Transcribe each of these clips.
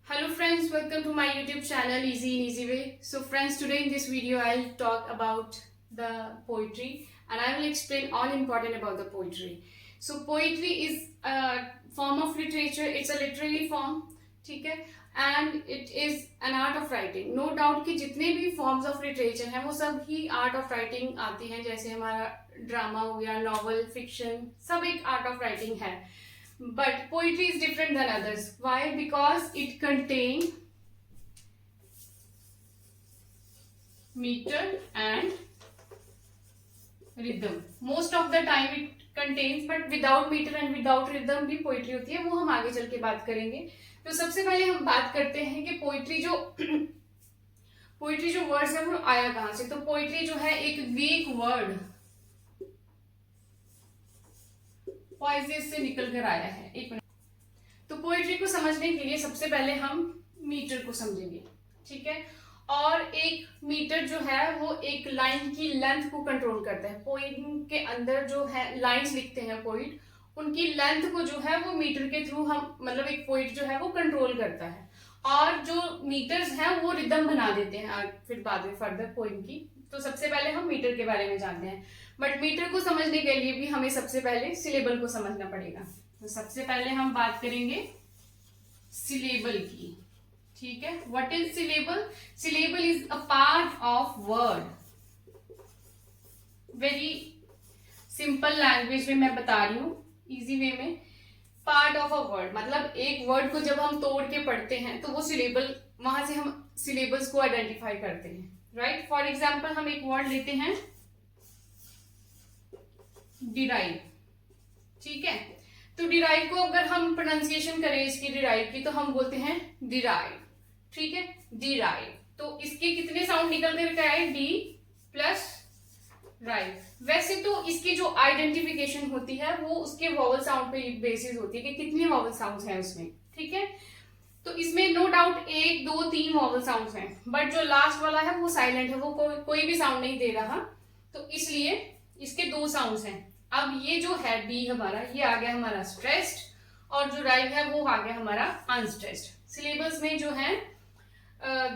Hello friends, welcome to my YouTube channel Easy in Easy Way. So friends, today in this video I'll talk about the poetry and I will explain all important about the poetry. So poetry is a form of literature, it's a literary form, ठीक है, and it is an art of writing. No doubt कि जितने भी forms of literature हैं वो सब ही art of writing आती हैं, जैसे हमारा ड्रामा हो गया, नॉवल, फिक्शन, सब एक art of writing है. But poetry is different than others. Why? Because it contains meter and rhythm. Most of the time it contains, but without meter and without rhythm भी poetry होती है, वो हम आगे चल के बात करेंगे. तो सबसे पहले हम बात करते हैं कि पोइट्री जो वर्ड्स है वो आया कहाँ से. तो पोइट्री जो है एक ग्रीक वर्ड पोइसिस से निकल कर आया है. एक मिनट. तो पोएट्री को समझने के लिए सबसे पहले हम मीटर को समझेंगे, ठीक है. और एक मीटर जो है वो एक लाइन की लेंथ को कंट्रोल करता है. पोइम के अंदर जो है लाइंस लिखते हैं पोइट, उनकी लेंथ को जो है वो मीटर के थ्रू हम मतलब एक पोइट जो है वो कंट्रोल करता है. और जो मीटर्स हैं वो रिदम बना देते हैं फिर बाद में फर्दर पोइम की. तो सबसे पहले हम मीटर के बारे में जानते हैं. बट मीटर को समझने के लिए भी हमें सबसे पहले सिलेबल को समझना पड़ेगा. तो सबसे पहले हम बात करेंगे सिलेबल की, ठीक है. What is syllable? Syllable is a part of word. Very simple language में मैं बता रही हूँ, इजी वे में. पार्ट ऑफ अ वर्ड मतलब एक वर्ड को जब हम तोड़ के पढ़ते हैं तो वो सिलेबल, वहां से हम सिलेबल्स को आइडेंटिफाई करते हैं, राइट. फॉर एग्जाम्पल हम एक वर्ड लेते हैं डिराइव, ठीक है. तो डिराइव को अगर हम प्रोनाउंसिएशन करें इसकी डिराइव की तो हम बोलते हैं डिराइव, ठीक है. डिराइव. तो इसके कितने साउंड निकल कर आए? D plus राइव. वैसे तो इसकी जो आइडेंटिफिकेशन होती है वो उसके वॉवल साउंड पे बेसिस होती है कि कितने वॉवल साउंड्स हैं उसमें, ठीक है. तो इसमें नो डाउट 1, 2, 3 वॉवल साउंड्स हैं, बट जो लास्ट वाला है वो साइलेंट है, वो कोई भी साउंड नहीं दे रहा. तो इसलिए इसके 2 साउंड्स हैं. अब ये जो है डी हमारा, ये आ गया हमारा स्ट्रेस्ड, और जो राइव है वो आ गया हमारा अनस्ट्रेस्ड. सिलेबस में जो है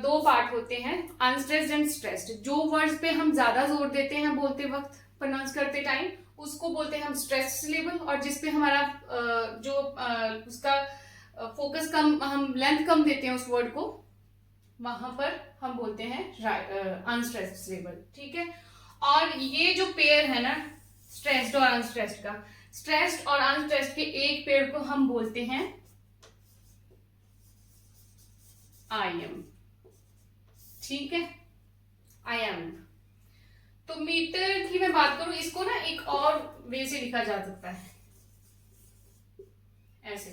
2 पार्ट होते हैं, अनस्ट्रेस्ड एंड स्ट्रेस्ड. जो वर्ड्स पे हम ज्यादा जोर देते हैं बोलते वक्त, प्रोनाउंस करते टाइम, उसको बोलते हैं हम स्ट्रेस्ड सिलेबल. और जिसपे हमारा उसका फोकस कम, हम लेंथ कम देते हैं उस वर्ड को, वहां पर हम बोलते हैं अनस्ट्रेस्ड सिलेबल, ठीक है. और ये जो पेयर है ना स्ट्रेस्ड और अनस्ट्रेस्ड का, स्ट्रेस्ड और अनस्ट्रेस्ड के एक पेयर को हम बोलते हैं आयम, ठीक है. आयम. तो मीटर की मैं बात करूं, इसको ना एक और वे से लिखा जा सकता है, ऐसे.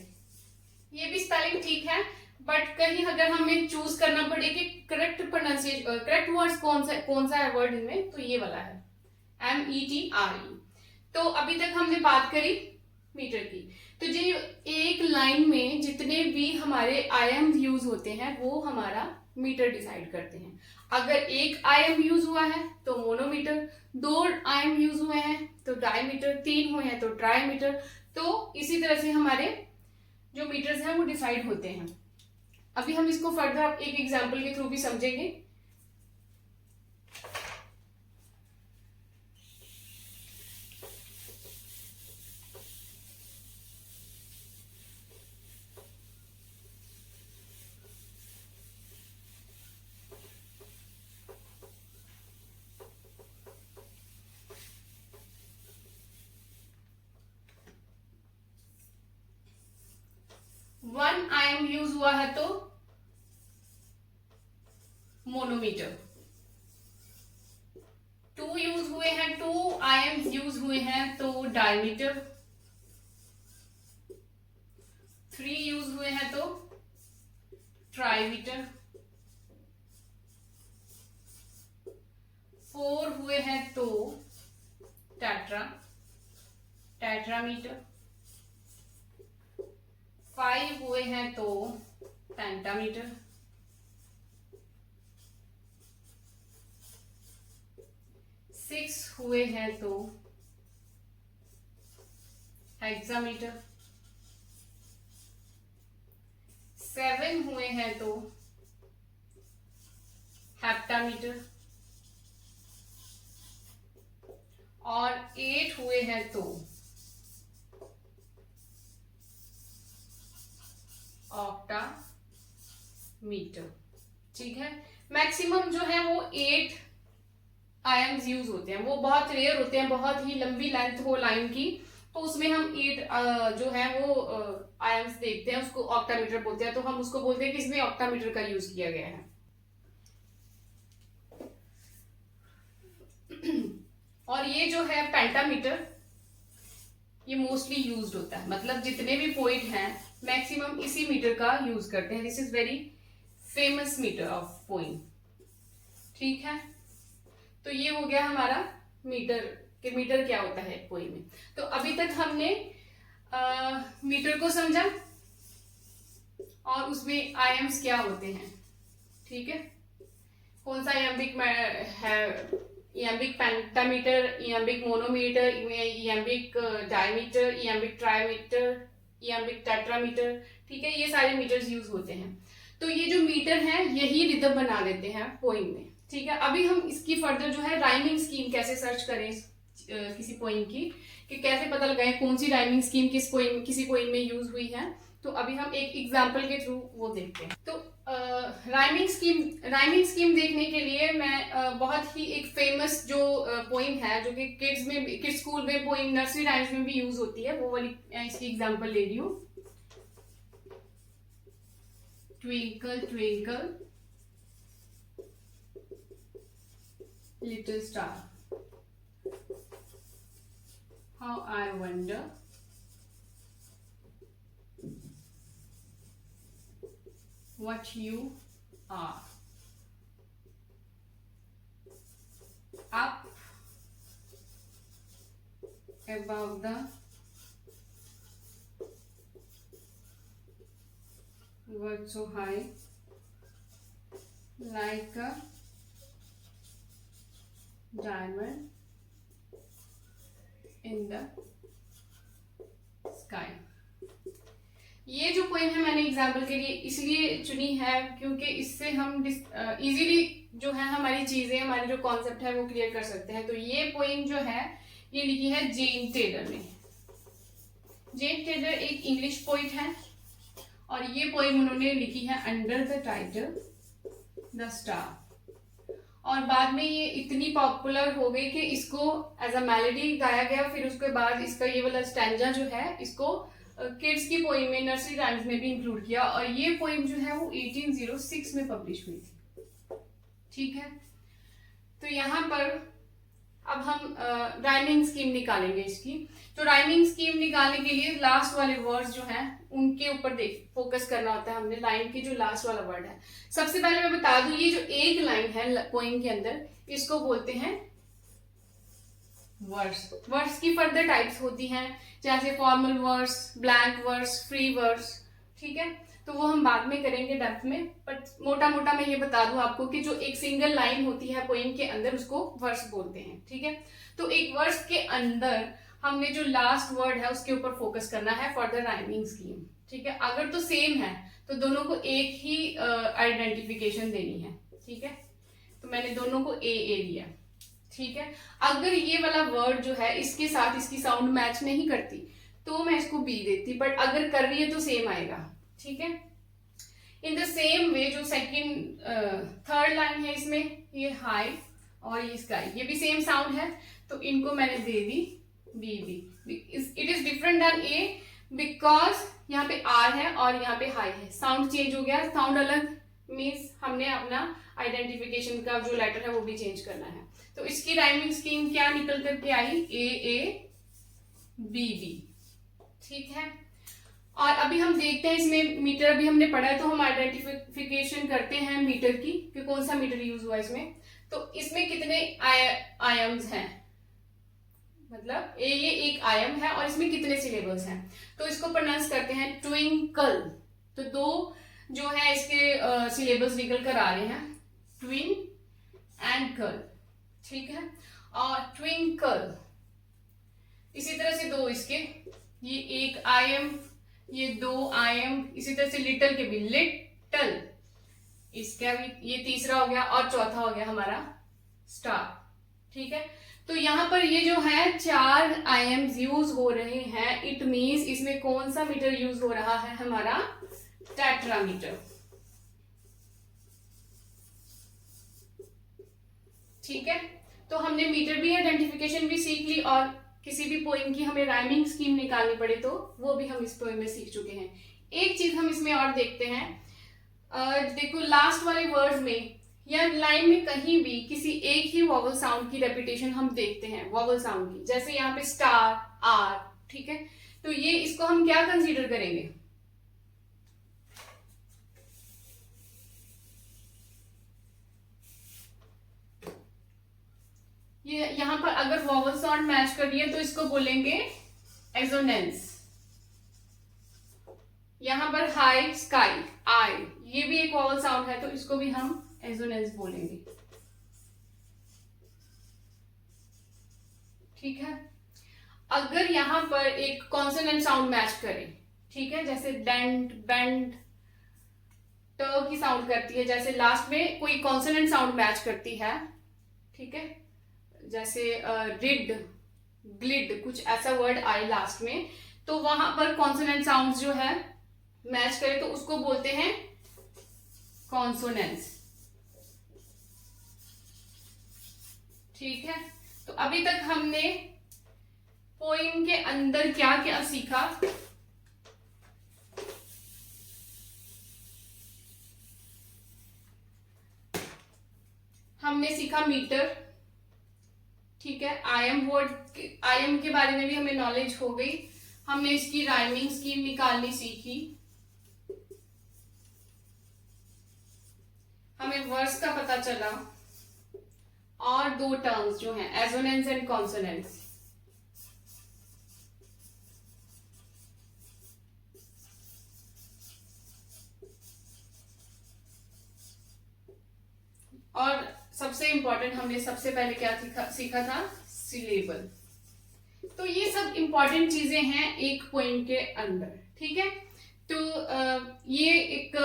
ये भी स्पेलिंग ठीक है, बट कहीं अगर हमें चूज करना पड़े कि करेक्ट प्रोनाउंसिएशन, करेक्ट वर्ड्स कौन सा है वर्ड इनमें, तो ये वाला है METRE. तो अभी तक हमने बात करी मीटर की. तो जो एक लाइन में जितने भी हमारे आयाम यूज होते हैं वो हमारा मीटर डिसाइड करते हैं. अगर एक आयाम यूज हुआ है तो मोनोमीटर, 2 आयाम यूज हुए हैं तो डायमीटर, 3 हुए हैं तो ट्राईमीटर. तो इसी तरह से हमारे जो मीटर्स हैं वो डिसाइड होते हैं. अभी हम इसको फर्दर एक एग्जांपल के थ्रू भी समझेंगे. वन आयम यूज हुआ है तो मोनोमीटर. 2 यूज हुए हैं, 2 आयम यूज हुए हैं तो डायमीटर. 3 यूज हुए हैं तो ट्राईमीटर. 4 हुए हैं तो टेट्रामीटर. 5 हुए हैं तो पेंटामीटर. 6 हुए हैं तो हेक्सामीटर. 7 हुए हैं तो हेप्टामीटर, और 8 हुए हैं तो ऑक्टामीटर। ठीक है, मैक्सिमम जो है वो 8 आयम्स यूज होते हैं, वो बहुत रेयर होते हैं, बहुत ही लंबी लेंथ हो लाइन की, तो उसमें हम 8 जो है वो आयम्स देखते हैं, उसको ऑक्टामीटर बोलते हैं। तो हम उसको बोलते हैं कि इसमें ऑक्टामीटर का यूज किया गया है। और ये जो है पेंटामीटर, ये मोस्टली यूज्ड होता है, मतलब जितने भी पोइट हैं मैक्सिमम इसी मीटर का यूज करते हैं। This is very famous metre of poem. ठीक है, तो ये हो गया हमारा मीटर कि मीटर क्या होता है पोइम में। तो अभी तक हमने मीटर को समझा और उसमें आयम्स क्या होते हैं। ठीक है, कौन सा इयम्बिक है, इयम्बिक पेंटामीटर, इयम्बिक मोनोमीटर, इयम्बिक डायमीटर, इयम्बिक ट्राईमीटर, इयम्बिक टेट्रामीटर। ठीक है, ये सारे मीटर्स यूज होते हैं। तो ये जो मीटर है यही रिदम बना देते हैं पोइम में। ठीक है, अभी हम इसकी फर्दर जो है राइमिंग स्कीम कैसे सर्च करें किसी पोइम की, कि कैसे पता लगाएं कौन सी राइमिंग स्कीम किसी पोइम में यूज हुई है, तो अभी हम एक एग्जांपल के थ्रू वो देखते हैं। तो राइमिंग स्कीम देखने के लिए मैं बहुत ही एक फेमस जो पोइम है, जो कि किड्स स्कूल में पोइम नर्सरी राइम्स में भी यूज होती है, वो वाली इसकी एग्जांपल ले रही हूँ। Twinkle twinkle little star, how I wonder what you are, up above the world so high, like a diamond in the sky। ये जो पोएम है मैंने एग्जाम्पल के लिए इसलिए चुनी है क्योंकि इससे हम इजीली जो है हमारी चीजें, हमारे जो कॉन्सेप्ट है वो क्लियर कर सकते हैं। तो ये पोएम जो है ये लिखी है जेन टेलर ने। जेन टेलर एक इंग्लिश पोइट है और ये पोएम उन्होंने लिखी है under the title the star. और बाद में ये इतनी पॉपुलर हो गई कि इसको एज अ मेलोडी गाया गया। फिर उसके बाद इसका ये वाला स्टैंजा जो है इसको किड्स की पोइम में, नर्सरी राइम्स में भी इंक्लूड किया, और ये पोइम जो है वो 1806 में पब्लिश हुई थी। ठीक है, तो यहाँ पर अब हम राइमिंग स्कीम निकालेंगे इसकी। तो राइमिंग स्कीम निकालने के लिए लास्ट वाले वर्ड्स जो हैं उनके ऊपर फोकस करना होता है हमने। लाइन की जो लास्ट वाला वर्ड है, सबसे पहले मैं बता दूं, ये जो एक लाइन है पोइम के अंदर इसको बोलते हैं वर्स। वर्स की फर्दर टाइप्स होती हैं, जैसे formal verse, blank verse, free verse. ठीक है, तो वो हम बाद में करेंगे डेप्थ में, बट मोटा मोटा मैं ये बता दूं आपको कि जो एक सिंगल लाइन होती है पोइम के अंदर उसको वर्स बोलते हैं। ठीक है, तो एक वर्स के अंदर हमने जो लास्ट वर्ड है उसके ऊपर फोकस करना है फॉर द राइमिंग स्कीम। ठीक है, अगर तो सेम है तो दोनों को एक ही आइडेंटिफिकेशन देनी है। ठीक है, तो मैंने दोनों को ए दिया। ठीक है, अगर ये वाला वर्ड जो है इसके साथ इसकी साउंड मैच नहीं करती तो मैं इसको बी देती, बट अगर कर रही है तो सेम आएगा। ठीक है, इन द सेम वे जो सेकंड थर्ड लाइन है इसमें ये हाई और ये स्काई, ये भी सेम साउंड है, तो इनको मैंने दे दी B. It is different than A because यहाँ पे आर है और यहाँ पे हाई है, साउंड चेंज हो गया। साउंड अलग मीन्स हमने अपना आइडेंटिफिकेशन का जो लेटर है वो भी चेंज करना है। तो इसकी राइमिंग स्कीम क्या निकल करके आई, ए बी। ठीक है, और अभी हम देखते हैं इसमें मीटर अभी हमने पढ़ा है, तो हम आइडेंटिफिकेशन करते हैं मीटर की कि कौन सा मीटर यूज हुआ इसमें। तो इसमें कितने आयम्स हैं, मतलब ये एक आयम है और इसमें कितने सिलेबल्स हैं, तो इसको प्रोनाउंस करते हैं ट्विंकल। तो दो जो है इसके सिलेबल्स निकल कर आ रहे हैं, ट्विन एंड कल। ठीक है, और ट्विंकल इसी तरह से दो इसके, ये एक आयम ये 2 IM, इसी तरह से लिटल के भी लिटल, इसका भी ये तीसरा हो गया और चौथा हो गया हमारा स्टार। ठीक है, तो यहाँ पर ये जो है 4 IMs यूज हो रहे हैं, इट मीन्स इसमें कौन सा मीटर यूज हो रहा है, हमारा टेट्रामीटर। ठीक है, तो हमने मीटर भी आइडेंटिफिकेशन भी सीख ली, और किसी भी पोएम की हमें राइमिंग स्कीम निकालनी पड़े तो वो भी हम इस पोएम में सीख चुके हैं। एक चीज हम इसमें और देखते हैं, देखो लास्ट वाले वर्ड्स में या लाइन में कहीं भी किसी एक ही वॉवल साउंड की रेपिटेशन हम देखते हैं, वॉवल साउंड की, जैसे यहाँ पे स्टार, आर। ठीक है, तो ये इसको हम क्या कंसीडर करेंगे, ये यहां पर अगर वॉवल साउंड मैच कर रही है तो इसको बोलेंगे एजोनेंस। यहां पर हाई, स्काई, आई, ये भी एक वॉवल साउंड है तो इसको भी हम एजोनेंस बोलेंगे। ठीक है, अगर यहां पर एक कॉन्सोनेंट साउंड मैच करे, ठीक है, जैसे डेंट, बेंड, ट की साउंड करती है, जैसे लास्ट में कोई कॉन्सोनेंट साउंड मैच करती है, ठीक है, जैसे रिड, ग्लिड, कुछ ऐसा वर्ड आए लास्ट में, तो वहां पर कॉन्सोनेंट साउंड्स जो है मैच करे तो उसको बोलते हैं कॉन्सोनेंट्स। ठीक है, तो अभी तक हमने पोइम के अंदर क्या क्या सीखा, हमने सीखा मीटर। ठीक है, आईएम वर्ड, आईएम के बारे में भी हमें नॉलेज हो गई, हमने इसकी राइमिंग स्कीम निकालनी सीखी, हमें वर्स का पता चला, और 2 टर्म्स जो हैं एजोनेंस एंड कॉन्सोनेंट्स। और सबसे इंपॉर्टेंट हमने सबसे पहले क्या सीखा था, सिलेबल। तो ये सब इंपॉर्टेंट चीजें हैं एक पोइम के अंदर। ठीक है, तो ये एक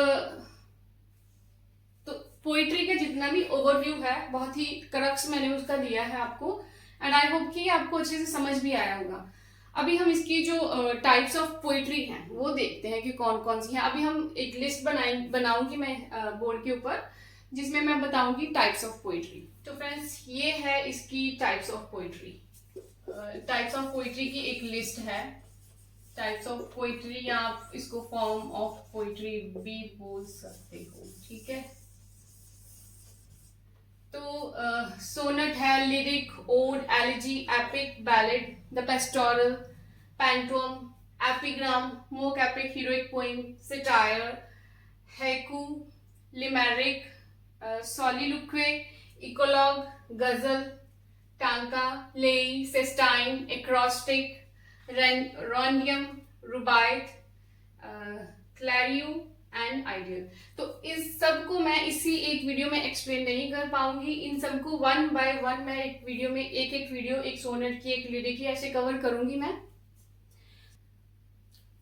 तो पोइट्री का जितना भी ओवरव्यू है बहुत ही क्रक्स मैंने उसका दिया है आपको, एंड आई होप कि आपको अच्छे से समझ भी आया होगा। अभी हम इसकी जो टाइप्स ऑफ पोइट्री हैं वो देखते हैं कि कौन कौन सी हैं। अभी हम एक लिस्ट बनाऊंगी मैं बोर्ड के ऊपर, जिसमें मैं बताऊंगी टाइप्स ऑफ पोइट्री। तो फ्रेंड्स ये है इसकी types of poetry. Types of poetry की एक लिस्ट है, टाइप्स ऑफ पोइट्री, या आप इसको फॉर्म ऑफ पोइट्री भी बोल सकते हो। ठीक है, तो सोनेट है, lyric, ode, elegy, epic, ballad, the pastoral, pantoum, epigram, mock epic, heroic poem, satire, haiku, limerick, soliloquy, eclogue, गजल, tanka, lay, sestina, acrostic, rondeau, रुबाइट, क्लैरियो एंड आइडियल। तो इस सब को मैं इसी एक वीडियो में एक्सप्लेन नहीं कर पाऊंगी, इन सबको 1 बाय 1 मैं एक वीडियो में एक वीडियो, एक सोनेट की, एक लिरिक की, ऐसे कवर करूंगी मैं।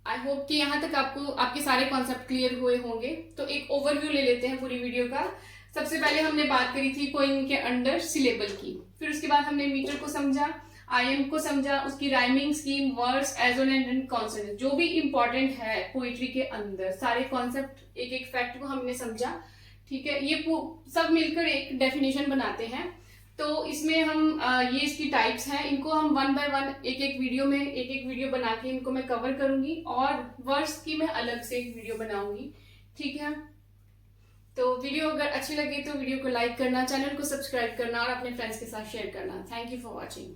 आई होप कि यहाँ तक आपको आपके सारे कॉन्सेप्ट क्लियर हुए होंगे। तो एक ओवरव्यू ले लेते हैं पूरी वीडियो का। सबसे पहले हमने बात करी थी पोइम के अंडर सिलेबल की, फिर उसके बाद हमने मीटर को समझा, आईएम को समझा, उसकी rhyming scheme, words, assonant and consonant, जो भी इंपॉर्टेंट है पोइट्री के अंदर सारे कॉन्सेप्ट, एक एक फैक्ट को हमने समझा। ठीक है, ये सब मिलकर एक डेफिनेशन बनाते हैं। तो इसमें हम ये इसकी टाइप्स हैं, इनको हम 1 बाय 1 एक वीडियो में एक वीडियो बना के इनको मैं कवर करूंगी, और वर्ड्स की मैं अलग से एक वीडियो बनाऊंगी। ठीक है, तो वीडियो अगर अच्छी लगी तो वीडियो को लाइक करना, चैनल को सब्सक्राइब करना और अपने फ्रेंड्स के साथ शेयर करना। Thank you for watching.